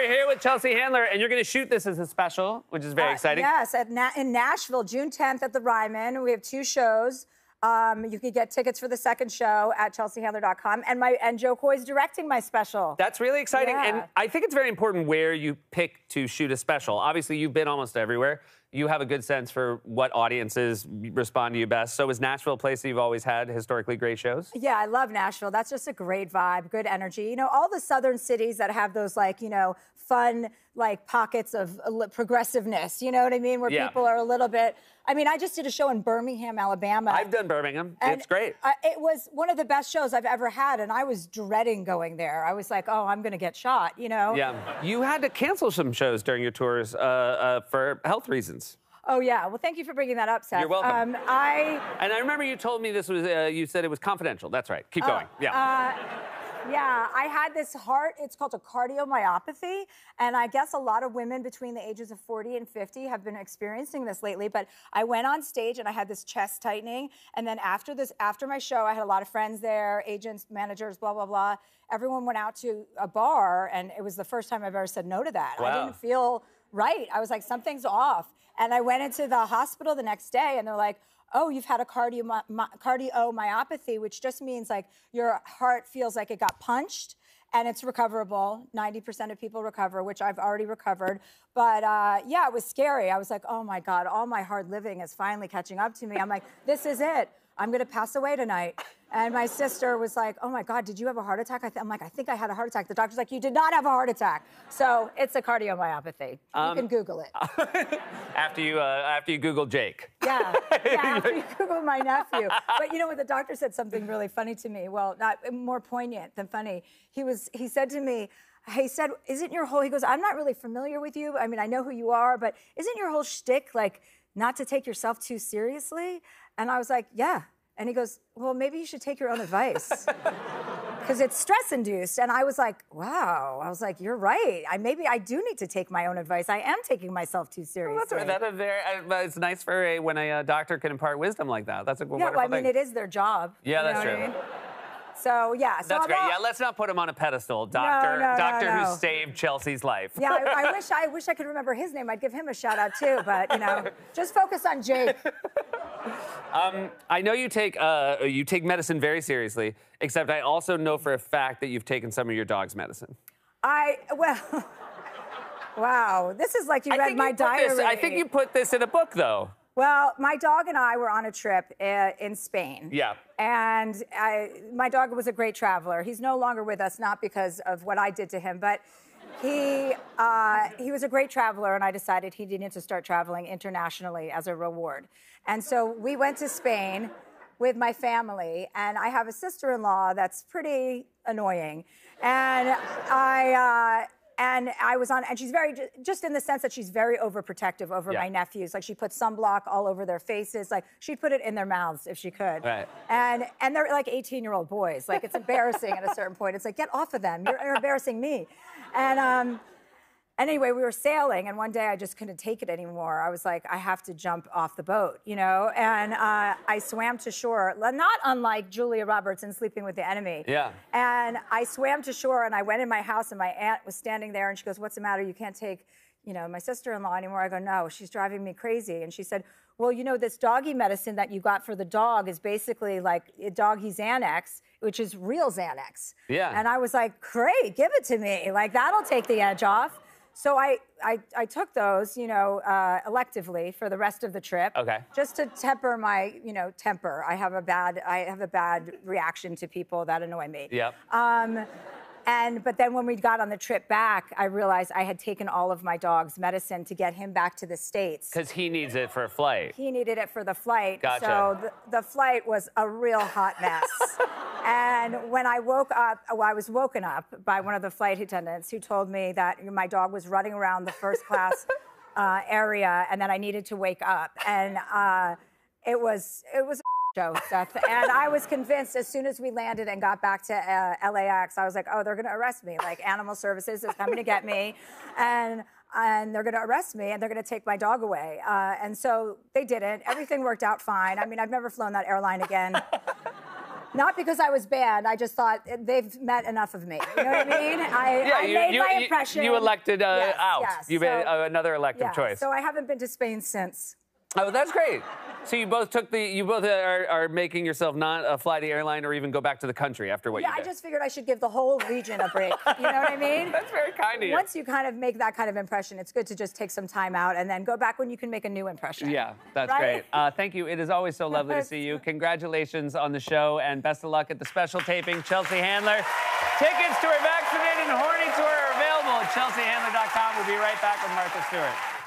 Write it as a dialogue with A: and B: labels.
A: we're here with Chelsea Handler, and you're going to shoot this as a special, which is very exciting.
B: Yes, in Nashville, June 10th at the Ryman. We have 2 shows. You can get tickets for the second show at chelseahandler.com. And Joe Coy's directing my special.
A: That's really exciting.
B: Yeah.
A: And I think it's very important where you pick to shoot a special. Obviously, you've been almost everywhere. You have a good sense for what audiences respond to you best. So is Nashville a place that you've always had historically great shows?
B: Yeah, I love Nashville. That's just a great vibe, good energy. You know, all the southern cities that have those, like, you know, fun, like, pockets of progressiveness, you know what I mean? Where people are a little bit... I mean, I just did a show in Birmingham, Alabama.
A: I've done Birmingham. It's great.
B: It was one of the best shows I've ever had, and I was dreading going there. I was like, oh, I'm going to get shot, you know?
A: Yeah. You had to cancel some shows during your tours for health reasons.
B: Oh, yeah. Well, thank you for bringing that up, Seth.
A: You're welcome.
B: And I
A: remember you told me this was, you said it was confidential. That's right. Keep going.
B: Yeah, I had this it's called a cardiomyopathy, and I guess a lot of women between the ages of 40 and 50 have been experiencing this lately, but I went on stage and I had this chest tightening, and then after my show, I had a lot of friends there, agents, managers, blah, blah, blah. Everyone went out to a bar, and it was the first time I've ever said no to that.
A: Wow.
B: I didn't feel right. I was like, something's off. And I went into the hospital the next day, and they're like, oh, you've had a cardiomyopathy, which just means like your heart feels like it got punched, and it's recoverable. 90% of people recover, which I've already recovered. But yeah, it was scary. I was like, oh my God, all my hard living is finally catching up to me. I'm like, this is it. I'm gonna pass away tonight. And my sister was like, oh my God, did you have a heart attack? I'm like, I think I had a heart attack. The doctor's like, you did not have a heart attack. So it's a cardiomyopathy. You can Google it.
A: After you Google Jake.
B: Yeah, after you Google my nephew. But you know what, the doctor said something really funny to me. Well, not more poignant than funny. He said to me, he said, isn't your whole, he goes, I'm not really familiar with you. I mean, I know who you are, but isn't your whole shtick like not to take yourself too seriously? And I was like, yeah. And he goes, well, maybe you should take your own advice. Because it's stress-induced. And I was like, wow. I was like, you're right. Maybe I do need to take my own advice. I am taking myself too seriously.
A: Well, it's nice when a doctor can impart wisdom like that. That's a wonderful thing.
B: I mean, it is their job.
A: Yeah, that's true.
B: I mean? So, yeah. So
A: that's great. Yeah, let's not put him on a pedestal. Doctor who saved Chelsea's life.
B: Yeah, I wish I could remember his name. I'd give him a shout out too, but you know, just focus on Jake.
A: I know you take medicine very seriously, except I also know for a fact that you've taken some of your dog's medicine.
B: Wow, this is like you read my diary.
A: I think you put this in a book, though.
B: Well, my dog and I were on a trip in Spain.
A: Yeah.
B: And my dog was a great traveler. He's no longer with us, not because of what I did to him, but he was a great traveler, and I decided he needed to start traveling internationally as a reward. And so we went to Spain with my family, and I have a sister-in-law that's pretty annoying. And I was on, and she's very, just in the sense that she's very overprotective over my nephews. Like, she put sunblock all over their faces. Like, she'd put it in their mouths if she could.
A: Right.
B: And they're like 18-year-old boys. Like, it's embarrassing at a certain point. It's like, get off of them. You're embarrassing me. And anyway, we were sailing, and one day I just couldn't take it anymore. I was like, I have to jump off the boat, you know? And I swam to shore, not unlike Julia Roberts in Sleeping with the Enemy.
A: Yeah.
B: And I swam to shore, and I went in my house, and my aunt was standing there, and she goes, what's the matter? You can't take, you know, my sister-in-law anymore. I go, no, she's driving me crazy. And she said, well, you know, this doggy medicine that you got for the dog is basically like a doggy Xanax, which is real Xanax.
A: Yeah.
B: And I was like, great, give it to me. Like, that'll take the edge off. So I took those, you know, electively for the rest of the trip.
A: Okay.
B: Just to temper my, you know, temper. I have a bad reaction to people that annoy me.
A: Yep.
B: But then when we got on the trip back, I realized I had taken all of my dog's medicine to get him back to the States.
A: Because he needs it for a flight.
B: He needed it for the flight.
A: Gotcha.
B: So the flight was a real hot mess. And when I woke up, I was woken up by one of the flight attendants who told me that my dog was running around the first class area, and that I needed to wake up. And it was a show, Seth. And I was convinced as soon as we landed and got back to LAX, I was like, oh, they're going to arrest me. Like, Animal Services is coming to get me. And they're going to arrest me, and they're going to take my dog away. And so they didn't. Everything worked out fine. I mean, I've never flown that airline again. Not because I was bad. I just thought they've met enough of me. You know what I mean? I made my impression.
A: You elected
B: Yes,
A: out.
B: yes.
A: You made another elective choice.
B: So I haven't been to Spain since.
A: Oh, that's great. So you both are making yourself not fly the airline or even go back to the country after what you did.
B: I just figured I should give the whole region a break. You know what I mean?
A: That's very kind of you.
B: Once you kind of make that kind of impression, it's good to just take some time out and then go back when you can make a new impression.
A: Yeah, that's
B: right?
A: great. Thank you. It is always so lovely to see you. Congratulations on the show and best of luck at the special taping. Chelsea Handler. Tickets to her Vaccinated and Horny tour are available at chelseahandler.com. We'll be right back with Martha Stewart.